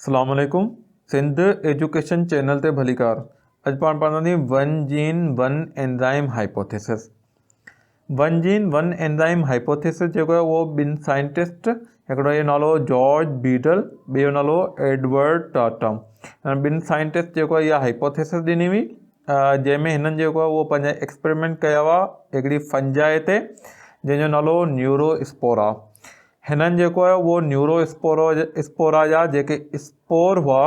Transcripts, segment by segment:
सलामुकुम Sindh education channel ते भलीकार। अज पाण पढ़ंदासीं one jean one enzyme hypothesis. One jean one enzyme hypothesis जेको आहे उहो ॿिनि साइंटिस्ट, हिकिड़ो जो नालो जॉर्ज बीडल, ॿियो नालो एडवर्ड टाटम, ॿिनि साइंटिस्ट जेको आहे इहा हाइपोथेसिस ॾिनी हुई, जंहिंमें हिननि जेको आहे उहो पंहिंजा एक्सपेरिमेंट कया हुआ हिकिड़ी फंजाए ते जंहिंजो नालो न्यूरोस्पोरा। हिननि जेको आहे उहो स्पोरा जा जेके स्पोर हुआ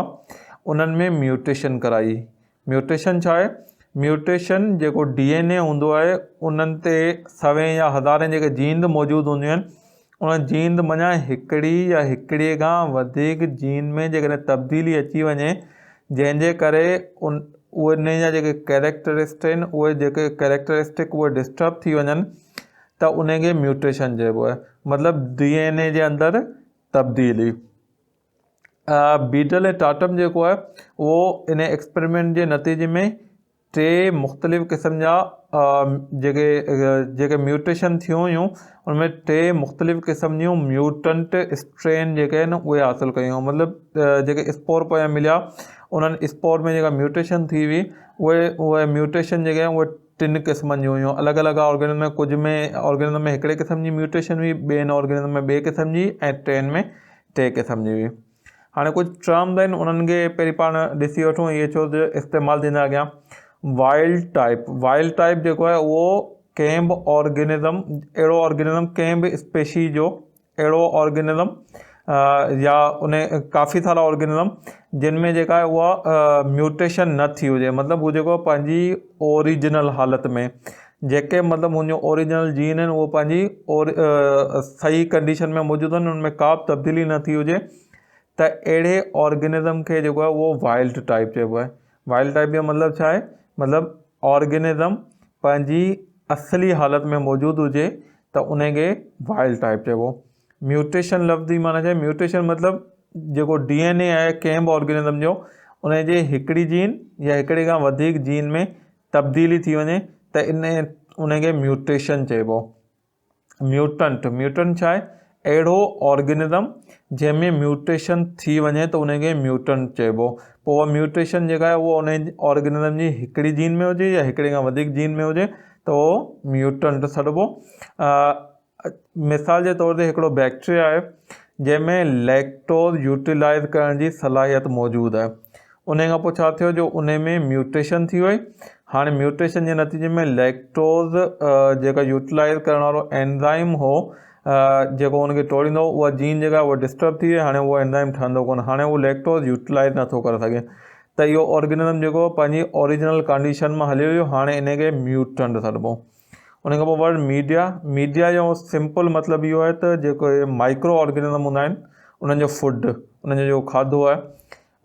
उन्हनि में म्यूटेशन कराई। म्यूटेशन छा आहे? म्यूटेशन जेको DNA हूंदो आहे उन्हनि ते 100 या 1000 जेके जीन मौजूदु हूंदियूं आहिनि, उन जीन माना हिकिड़ी या हिकिड़ीअ खां वधीक जीन में जेकॾहिं तब्दीली अची वञे, जंहिंजे करे उन जा जेके कैरेक्टरिस्टिक आहिनि उहे जेके कैरेक्टरिस्टिक उहे डिस्टर्ब थी वञनि त उनखे म्यूटेशन चइबो आहे, मतिलबु DNA जे अंदरि तब्दीली। बीडल ऐं टाटम जेको आहे उहो इन एक्सपेरिमेंट जे नतीजे में 3 मुख़्तलिफ़ क़िस्म जा जेके म्यूटेशन थियूं हुयूं उनमें 3 मुख़्तलिफ़ क़िस्म जूं म्यूटेंट स्ट्रेन जेके आहिनि उहे हासिलु कयूं। मतिलबु जेके स्पोर पिया मिलिया उन्हनि स्पोर में जेका म्यूटेशन थी हुई उहे म्यूटेशन जेके आहिनि उहे 3 क़िस्मनि जूं हुयूं। अलॻि अलॻि ऑर्गेनिज़म में कुझु में ऑर्गेनिज़म में हिकिड़े क़िस्म जी म्यूटेशन हुई, ॿियनि ऑर्गेनिज़म में ॿिए क़िस्म जी, ऐं 3 में 3 क़िस्म जी हुई। हाणे कुझु टर्म्स आहिनि उन्हनि खे पहिरीं पाण ॾिसी वठूं, इहे छो इस्तेमालु थींदा अॻियां। वाइल्ड टाइप जेको आहे उहो कंहिं बि ऑर्गेनिज़म, अहिड़ो ऑर्गेनिज़म कंहिं बि स्पेशी जो अहिड़ो ऑर्गेनिज़म या उन काफ़ी सारा ऑर्गेनिज़म जिन में जेका आहे उहा म्यूटेशन न थी हुजे, मतिलबु हू जेको पंहिंजी ओरिजिनल हालति में जेके मतिलबु मुंहिंजो ओरिजिनल जीन आहिनि उहो पंहिंजी सही कंडीशन में मौजूदु आहिनि, उनमें का बि तब्दीली न थी हुजे, त अहिड़े ऑर्गेनिज़म खे जेको आहे उहो वाइल्ड टाइप चइबो आहे। वाइल्ड टाइप जो मतिलबु छा आहे? मतिलबु ऑर्गेनिज़म पंहिंजी असली हालति में मौजूदु हुजे त उनखे वाइल्ड टाइप चइबो। म्यूटेशन लफ़्ज़ जी माना छा आहे? म्यूटेशन मतिलबु जेको DNA आहे कंहिं बि ऑर्गेनिज़म जो उनजे हिकिड़ी जीन या हिकिड़े खां वधीक जीन में तब्दीली थी वञे त उनखे म्यूटेशन चइबो। म्यूटेंट छा आहे? अहिड़ो ऑर्गेनिज़म जंहिंमें म्यूटेशन थी वञे त उनखे म्यूटेंट चइबो। पोइ उहा म्यूटेशन जेका आहे उहा उन ऑर्गेनिज़म जी हिकिड़ी जीन में हुजे या हिकिड़े खां वधीक जीन में हुजे त उहो म्यूटेंट सॾिबो। मिसाल जे तौर ते हिकिड़ो बैक्टीरिया आहे जंहिंमें लैक्टोज़ यूटिलाइज़ करण जी सलाहियत मौजूदु आहे। उन खां पोइ छा थियो जो उन में म्यूटेशन थी वई। हाणे म्यूटेशन जे नतीजे में लैक्टोज़ जेका यूटिलाइज़ करण वारो एंजाइम हो जेको उनखे तोड़ींदो, उहा जीन जेका उहा डिस्टर्ब थी वई। हाणे उहो एंजाइम ठहंदो कोन, हाणे उहो लैक्टोज़ यूटिलाइज़ नथो करे सघे, त इहो ऑर्गेनिज़म जेको पंहिंजी ओरिजिनल कंडीशन में हलियो हुयो, हाणे इनखे म्यूटेंट सॾिबो। उन खां पोइ वर्ड मीडिया जो सिंपल मतिलबु इहो आहे त जेको माइक्रो ऑर्गेनिज़म हूंदा आहिनि उन्हनि जो फूड, उन्हनि जो जेको खाधो आहे,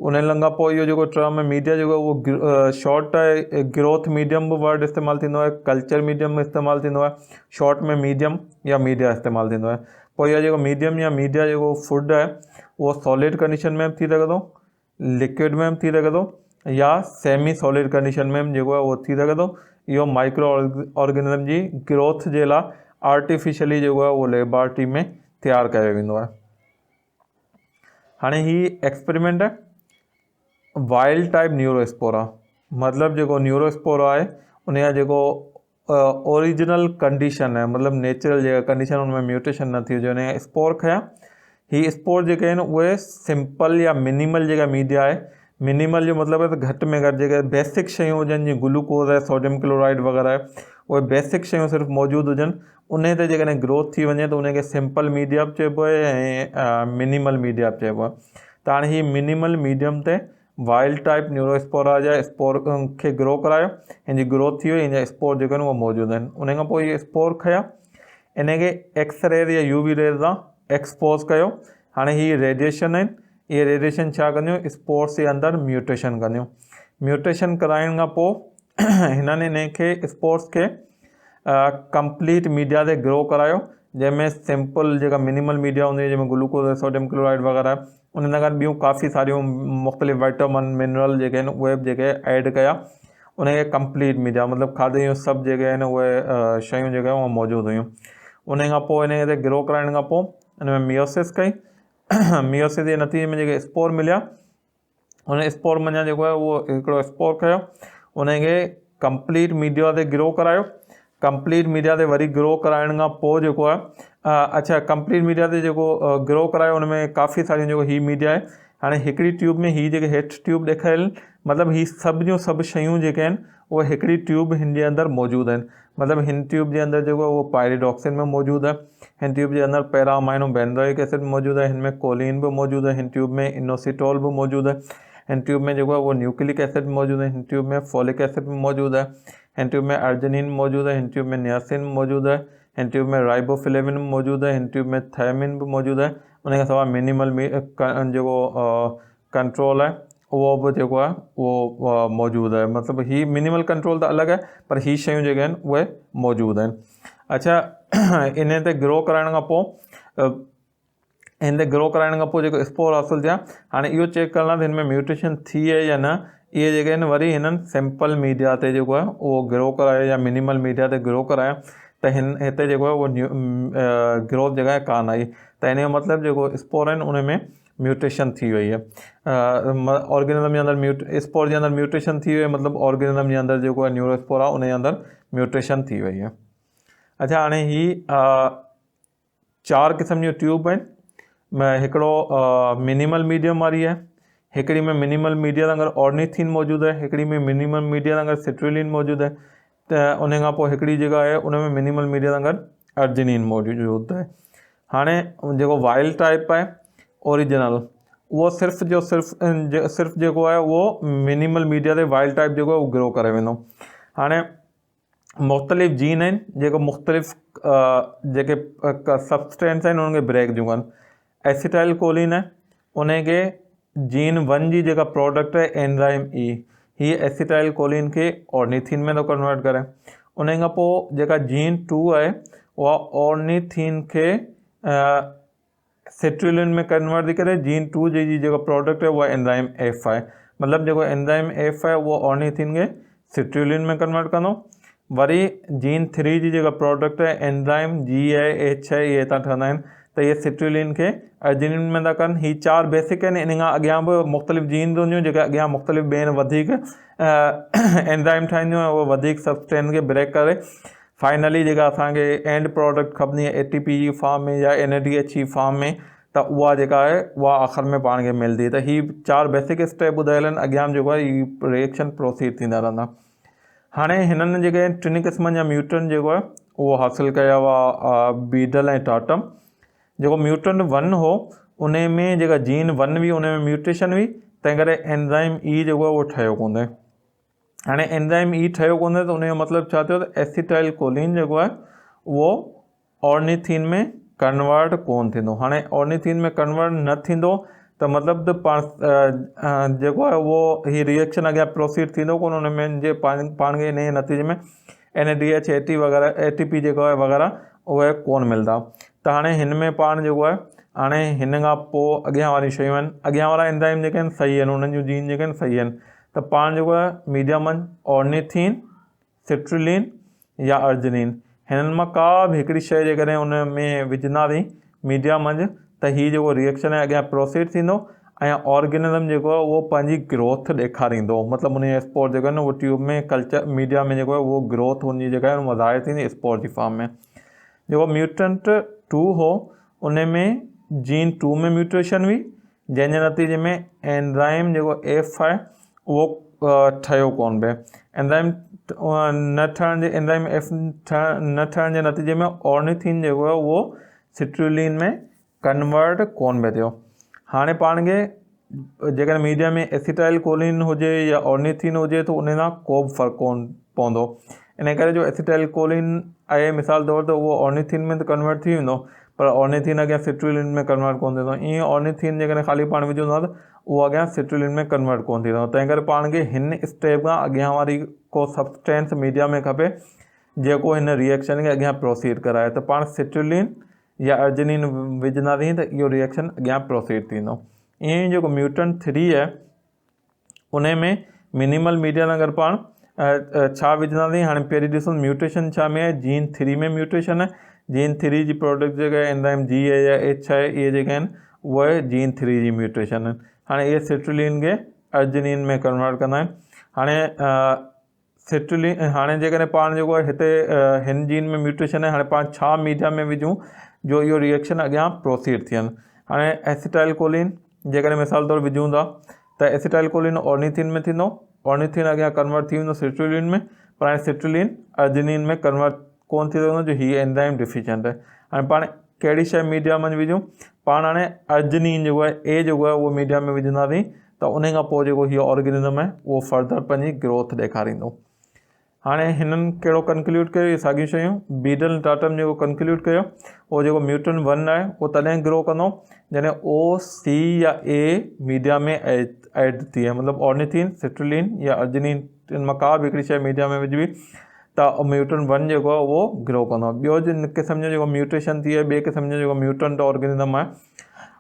उन खां पोइ इहो जेको टर्म आहे मीडिया जेको उहो शॉर्ट आहे, ग्रोथ मीडियम बि वर्ड इस्तेमालु थींदो आहे, कल्चर मीडियम में इस्तेमालु थींदो आहे, शॉर्ट में मीडियम या मीडिया इस्तेमालु थींदो आहे। पोइ इहो जेको मीडियम या मीडिया जेको फूड आहे उहो सॉलिड कंडीशन में बि थी सघे थो, लिक्विड में बि थी सघे थो, या सेमी सॉलिड कंडीशन में जेको आहे उहो थी सघे थो। इहो माइक्रो ऑर्गेनिज़म जी ग्रोथ जे लाइ आर्टिफिशियली जेको आहे उहो लेबॉर्ट्री में तयारु कयो वेंदो आहे। हाणे ही एक्सपेरिमेंट आहे वाइल्ड टाइप न्यूरोस्पोरा, मतिलबु जेको न्यूरोस्पोरा आहे उन जा जेको ओरिजिनल कंडीशन आहे, मतिलबु नेचुरल जेका कंडीशन उनमें म्यूटेशन न थी हुजे, उन स्पोर खया। ही स्पोर जेके आहिनि उहे सिंपल या मिनिमल जेका मीडिया आहे, मिनिमल जो मतिलबु आहे त घटि में घटि जेके बेसिक शयूं हुजनि जीअं ग्लूकोज़ आहे, सोडियम क्लोराइड वग़ैरह आहे, उहे बेसिक शयूं सिर्फ़ु मौजूदु हुजनि। उन ते जेकॾहिं ग्रोथ थी वञे त उनखे सिंपल मीडिया बि चइबो आहे ऐं मिनिमल मीडिया बि चइबो आहे। त हाणे ही मिनिमल मीडियम ते वाइल्ड टाइप न्यूरोस्पोरा जा स्पोर खे ग्रो करायो, हिन जी ग्रोथ थी वई, हिन जा स्पोर जेके आहिनि उहे मौजूदु आहिनि। उन खां पोइ इहे स्पोर खया, इनखे एक्सरेज़ या UV रेज़ सां एक्सपोज़ कयो। हाणे ही रेडिएशन आहिनि, इहे रेडिएशन छा कंदियूं? स्पोर्स जे अंदरि म्यूटेशन कंदियूं। म्यूटेशन कराइण खां पोइ हिननि इनखे स्पोर्स खे कंप्लीट मीडिया ते ग्रो करायो, जंहिंमें सिंपल जेका मिनिमल मीडिया हूंदी आहे जंहिंमें ग्लूकोज़ ऐं सोडियम क्लोराइड वग़ैरह, उन सां गॾु ॿियूं काफ़ी सारियूं मुख़्तलिफ़ विटामिन मिनरल जेके आहिनि उहे बि जेके ऐड कया। उनखे कंप्लीट मीडिया मतिलबु खाधे जूं सभु जेके आहिनि उहे शयूं जेके उहे मौजूदु हुयूं। उन खां पोइ इन ते ग्रो कराइण खां पोइ इन में मियोसिस कई। मियोसिस जे नतीजे में जेके स्पोर मिलिया, उन स्पोर मञा जेको आहे उहो हिकिड़ो स्पोर खयो, उनखे कंप्लीट मीडिया ते ग्रो करायो। कंप्लीट मीडिया ते वरी ग्रो कराइण खां पोइ जेको आहे अच्छा कंप्लीट मीडिया ते जेको ग्रो करायो, उन में काफ़ी सारियूं जेको हीअ मीडिया आहे। हाणे हिकिड़ी ट्यूब में हीअ जेके हेठि ट्यूब ॾेखारियल, मतिलबु हीअ सभु जूं सभु शयूं जेके आहिनि उहे हिकिड़ी ट्यूब हिन जे अंदरि मौजूदु आहिनि। मतिलबु हिन ट्यूब जे अंदरि जेको आहे उहो पायरिडॉक्सिन में मौजूदु आहे, हिन ट्यूब जे अंदरि पैरामाइनो बेंजोइक एसिड मौजूदु आहे, हिन में कोलिन बि मौजूदु आहे, हिन ट्यूब में इनोसिटोल बि मौजूदु है, हिन ट्यूब में जेको आहे उहो न्यूक्लिक एसिड मौजूदु है, हिन ट्यूब में फोलिक एसिड मौजूदु है, हिन ट्यूब में अर्जिनिन मौजूदु है, हिन ट्यूब में नियासिन मौजूदु है, हिन ट्यूब में राइबोफ्लेविन मौजूदु है, हिन ट्यूब में थायमिन भी मौजूदु है। उनखां सवाइ मिनिमल जेको कंट्रोल है उहो बि जेको आहे उहो मौजूदु आहे। मतिलबु ही मिनिमल कंट्रोल त अलॻि आहे, पर ही शयूं जेके आहिनि उहे मौजूदु आहिनि। अच्छा इन ते ग्रो कराइण खां पोइ हिन ते ग्रो कराइण खां पोइ जेको स्पोर हासिलु थिया, हाणे इहो चेक करणु त हिन में म्यूटेशन थी आहे या न, इहे जेके आहिनि वरी हिननि सिंपल मीडिया ते जेको आहे उहो ग्रो करायो या मिनिमल मीडिया ते ग्रो करायो, त हिते जेको आहे उहो ग्रोथ जेका आहे कान आई, त इन जो मतिलबु जेको स्पोर आहिनि उन में म्यूटेशन थी वई आहे। ऑर्गेनिज़म जे अंदरि स्पोर जे अंदरि म्यूटेशन थी वई आहे, मतिलबु ऑर्गेनिज़म जे अंदरि जेको आहे न्यूरोस्पोर आहे उन जे अंदरि म्यूटेशन थी वई आहे। अच्छा हाणे ही 4 क़िस्म जूं ट्यूब आहिनि। हिकिड़ो मिनिमल मीडियम वारी आहे, हिकिड़ी में मिनिमल मीडिया जे अंदरि ऑर्निथिन मौजूदु आहे, हिकिड़ी में मिनिमल मीडिया जे अंदरि सिट्रुलिन मौजूदु आहे, त उन खां पोइ हिकिड़ी जेका आहे उन में मिनिमल मीडिया जे अंदरि अर्जिनिन मौजूदु आहे। हाणे जेको वाइल्ड टाइप आहे ओरिजिनल, उहो सिर्फ़ु जेको आहे उहो मिनिमल मीडिया ते वाइल्ड टाइप जेको आहे उहो ग्रो करे वेंदो। हाणे मुख़्तलिफ़ जीन आहिनि जेको मुख़्तलिफ़ जेके सबस्टेंस आहिनि उन्हनि खे ब्रेक थियूं कनि। एसिटाइल कोलिन आहे, उनखे जीन 1 जी जेका प्रोडक्ट आहे एंजाइम ई, हीअ एसिटाइल कोलिन खे ऑर्निथिन में थो कन्वर्ट करे। उन खां पोइ जेका जीन 2 आहे उहा ऑर्निथिन खे सिट्रुलिन में कन्वर्ट थी करे। जीन 2 जी जेका प्रोडक्ट है उहा एंजाइम एफ आहे, मतिलबु जेको एंजाइम एफ आहे उहो ऑर्निथिन खे सिट्रुलिन में कन्वर्ट कंदो। वरी जीन 3 जी जेका प्रोडक्ट है एंजाइम जी आहे एच आहे, इहे तव्हां ठहंदा आहिनि, त इहे सिट्रुलिन खे अर्जिनिन में था कनि। ही 4 बेसिक आहिनि, इन खां अॻियां बि मुख़्तलिफ़ जीन हूंदियूं जेके अॻियां मुख़्तलिफ़ ॿियनि वधीक एंजाइम ठाहींदियूं ऐं उहे वधीक सबस्टेंस खे ब्रेक करे फाइनली जेका असांखे एंड प्रोडक्ट खपंदी आहे ATP जी फॉर्म में या NADH जी फॉर्म में, त उहा जेका आहे उहा आख़िर में पाण खे मिलंदी। त ही 4 बेसिक स्टेप ॿुधायल आहिनि, अॻियां जेको आहे हीअ रिएक्शन प्रोसीड थींदा रहंदा। हाणे हिननि जेके 3 क़िस्मनि जा म्यूटेंट जेको आहे उहो हासिलु कया हुआ बीडल ऐं टाटम। जेको म्यूटेंट 1 हो उन में जेका जीन 1 हुई उन में म्यूटेशन हुई, तंहिं करे एंजाइम ई जेको आहे उहो ठहियो कोन्हे। हाणे एंजाइम ई ठहियो कोन्हे त उनजो मतिलबु छा थियो त एसिटाइल कोलिन जेको आहे उहो ऑर्निथिन में कन्वर्ट कोन थींदो। हाणे ऑर्निथिन में कन्वर्ट न थींदो त मतिलबु त पाण जेको आहे उहो हीअ रिएक्शन अॻियां प्रोसीड थींदो कोन, उन में जे पाण खे इन जे नतीजे में NADH AT वग़ैरह ATP जेको आहे वग़ैरह उहे कोन मिलंदा। त हाणे हिन में पाण जेको आहे हाणे हिन खां पोइ अॻियां वारी शयूं आहिनि, अॻियां वारा एंजाइम जेके आहिनि सही आहिनि, उन्हनि जूं जीन जेके आहिनि सही आहिनि, त पाण जेको आहे मीडिया मंझि ऑर्निथिन, सिट्रुलिन या अर्जिनिन, हिननि मां का बि हिकिड़ी शइ जेकॾहिं उन में विझंदासीं मीडिया मंझि, त हीअ जेको रिएक्शन आहे अॻियां प्रोसीड थींदो ऐं ऑर्गेनिज़म जेको आहे उहो पंहिंजी ग्रोथ ॾेखारींदो। मतिलबु उन जो स्पोर जेको आहे न उहो ट्यूब में कल्चर मीडिया में जेको आहे उहो ग्रोथ हुनजी जेका आहे उहा ज़ाहिर थींदी स्पोर जी फॉर्म में। जेको म्यूटेंट 2 हो उन में जीन 2 में म्यूटेशन हुई, जंहिंजे नतीजे में एंजाइम जेको एफ आहे उहो ठहियो कोन पिए। एंजाइम न ठहण जे एंजाइम एफ न ठहण जे नतीजे में ऑर्निथिन जेको आहे उहो सिट्रुलिन में कन्वर्ट कोन पियो थियो। हाणे पाण खे जेकॾहिं मीडिया में एसिटाइल कोलिन हुजे या ऑर्निथिन हुजे त उन सां को बि फ़र्क़ु कोन पवंदो। इन करे जो एसिटाइल कोलिन आहे मिसाल तौर ते उहो ऑर्निथिन में त कन्वर्ट थी वेंदो, पर ऑर्निथिन अॻियां सिट्रुलिन में कन्वर्ट कोन थींदो। ईअं ऑर्निथिन जेकॾहिं ख़ाली पाण विझूं था त उहो अॻियां सिट्रुलिन में कन्वर्ट कोन थींदो। तंहिं करे पाण खे हिन स्टेप खां अॻियां वारी को सबस्टेंस मीडिया में खपे जेको हिन रिएक्शन खे अॻियां प्रोसीड कराए, त पाण सिट्रुलिन या अर्जिनिन विझंदासीं त इहो रिएक्शन अॻियां प्रोसीड थींदो। ईअं ई जेको म्यूटेंट 3 आहे उन में मिनिमल मीडिया सां गॾु पाण छा विझंदासीं। हाणे पहिरीं ॾिसूं म्यूटेशन छा में आहे, जीन 3 में म्यूटेशन आहे। जीन 3 जी प्रोडक्ट जेका एंजाइम जी आहे या एच आहे, इहे जेके आहिनि उहे जीन 3 जी म्यूटेशन आहिनि। हाणे इहे सिट्रुलिन खे अर्जिनिन में कन्वर्ट कंदा आहिनि। हाणे सिट्रुलिन हाणे जेकॾहिं पाण जेको आहे हिते हिन जीन में म्यूटेशन आहे, हाणे पाण छा मीडिया में विझूं जो इहो रिएक्शन अॻियां प्रोसीड थियनि। हाणे एसिटाइल कोलिन जेकॾहिं मिसाल तौरु विझूं था त एसिटाइल कोलिन ऑर्निथिन में थींदो, ऑर्निथिन अॻियां कन्वर्ट थी वेंदो सिट्रुलिन में, पर हाणे सिट्रुलिन अर्जिनिन में कन्वर्ट कोन थी सघंदो जो हीअ एंजाइम डिफिशिएंट आहे। हाणे पाण कहिड़ी शइ मीडिया में विझूं, पाण हाणे अर्जिनिन जेको आहे ए जेको आहे उहो मीडिया में विझंदासीं त उन खां पोइ जेको हीअ ऑर्गेनिज़म आहे उहो फर्दर पंहिंजी ग्रोथ ॾेखारींदो। हाणे हिननि कहिड़ो कंक्लूड कयो, इहे साॻियूं शयूं बीडल टाटम जेको कंक्लूड कयो, उहो जेको म्यूटेंट 1 आहे उहो तॾहिं ग्रो कंदो जॾहिं ओ सी या ए मीडिया में एड थी आहे, मतिलबु ऑर्निथिन सिट्रुलिन या अर्जिनिन इन मां का बि हिकिड़ी शइ मीडिया में विझबी त म्यूटेंट 1 जेको आहे उहो ग्रो कंदो। ॿियो क़िस्म जो जेको म्यूटेशन थी आहे, ॿिए क़िस्म जो जेको म्यूटेंट ऑर्गेनिज़म आहे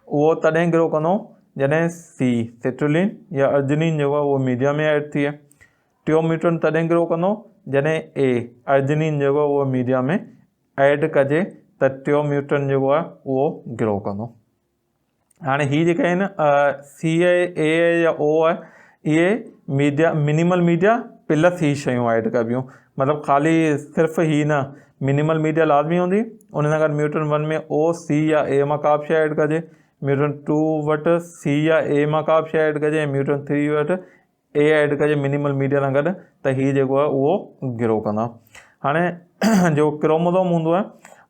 उहो तॾहिं ग्रो कंदो जॾहिं सी सिट्रुलिन या अर्जिनिन जेको आहे उहो मीडिया में एड थी आहे। टियों म्यूटेंट तॾहिं ग्रो कंदो जॾहिं ए अर्जिनिन जेको आहे उहो मीडिया में एड कजे त टियों म्यूटेंट जेको आहे उहो ग्रो कंदो। हाणे हीअ जेके आहिनि सी आहे, ए आहे या ओ आहे, इहे मीडिया मिनिमल मीडिया प्लस ही शयूं ऐड कबियूं, मतिलबु ख़ाली सिर्फ़ु ही न, मिनिमल मीडिया लाज़मी हूंदी, उन सां गॾु म्यूटेंट 1 में ओ सी या ए मां का बि शइ ऐड कजे, म्यूटेंट 2 वटि सी या ए मां का बि शइ ऐड कजे, ऐं म्यूटेंट 3 वटि ए ऐड कजे मिनिमल मीडिया सां गॾु, त हीअ जेको आहे उहो ग्रो कंदा। हाणे जेको क्रोमोसोम हूंदो आहे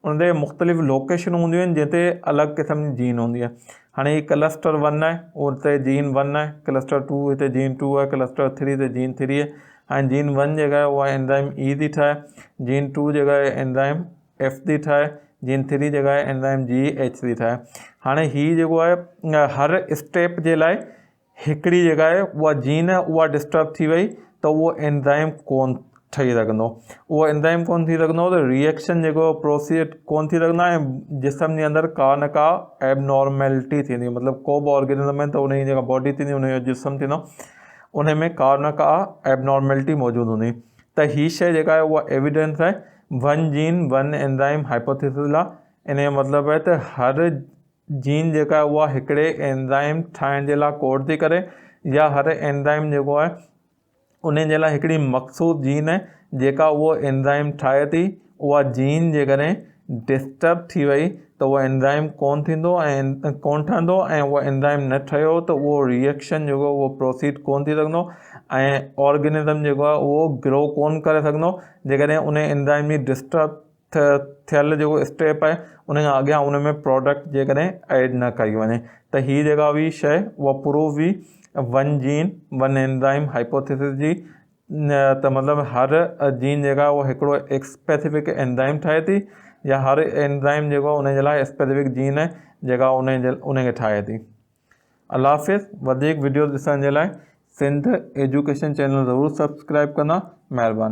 उन ते मुख़्तलिफ़ लोकेशन हूंदियूं आहिनि जिते अलॻि क़िस्म जी जीन हूंदी आहे। हाणे हीअ क्लस्टर 1 आहे, उते जीन 1 आहे, क्लस्टर 2 हिते जीन 2 आहे, क्लस्टर 3 ते जीन 3 आहे। हाणे जीन 1 जेका आहे उहा एंजाइम ई थी ठाहे, जीन 2 जेका आहे एंजाइम एफ थी ठाहे, जीन 3 जेका आहे एंजाइम जी एच थी ठाहे। हाणे हीअ जेको आहे हर स्टेप जे लाइ हिकिड़ी जेका आहे उहा जीन उहा डिस्टर्ब थी वई त उहो एंजाइम कोन ठही सघंदो, उहो एंजाइम कोन थी सघंदो त रिएक्शन जेको प्रोसीड कोन थी सघंदा, ऐं जिस्म जे अंदरि का न का एबनॉर्मेलिटी थींदी, मतिलबु को बि ऑर्गेनिज़म आहे त उन जी जेका बॉडी थींदी, उन जो जिस्म थींदो, उन में का न का एबनॉर्मेलिटी मौजूदु हूंदी। त हीअ शइ जेका आहे उहा एविडेंस आहे 1 जीन 1 एंजाइम हाइपोथेसिस लाइ। इन जो मतिलबु आहे त हर जीन जेका आहे उहा हिकिड़े एंजाइम ठाहिण जे लाइ कोड थी करे, या हर एंजाइम जेको आहे उन जे लाइ हिकिड़ी मख़सूस जीन आहे जेका उहो एंजाइम ठाहे थी, उहा जीन जेकॾहिं डिस्टर्ब थी वई त उहो एंजाइम कोन थींदो ऐं कोन ठहंदो, ऐं उहो एंजाइम न ठहियो त उहो रिएक्शन जेको उहो प्रोसीड कोन थी सघंदो, ऐं ऑर्गेनिज़म जेको आहे उहो ग्रो कोन करे सघंदो जेकॾहिं उन एंजाइम जी डिस्टर्ब थियल जेको स्टेप आहे उन खां अॻियां उन में प्रोडक्ट जेकॾहिं ऐड न कई वञे। त हीअ जेका हुई शइ उहा प्रूव हुई 1 जीन 1 एंजाइम हाइपोथेसिस जी, त मतिलबु हर जीन जेका आहे उहा हिकिड़ो स्पेसिफिक एंजाइम ठाहे थी, या हर एंजाइम जेको उन जे लाइ स्पेसिफिक जीन आहे जेका उन खे ठाहे थी। अल्लाह हाफ़िज़। वधीक वीडियो ॾिसण जे लाइ सिंध एजुकेशन चैनल ज़रूरु सब्सक्राइब कंदा, महिरबानी।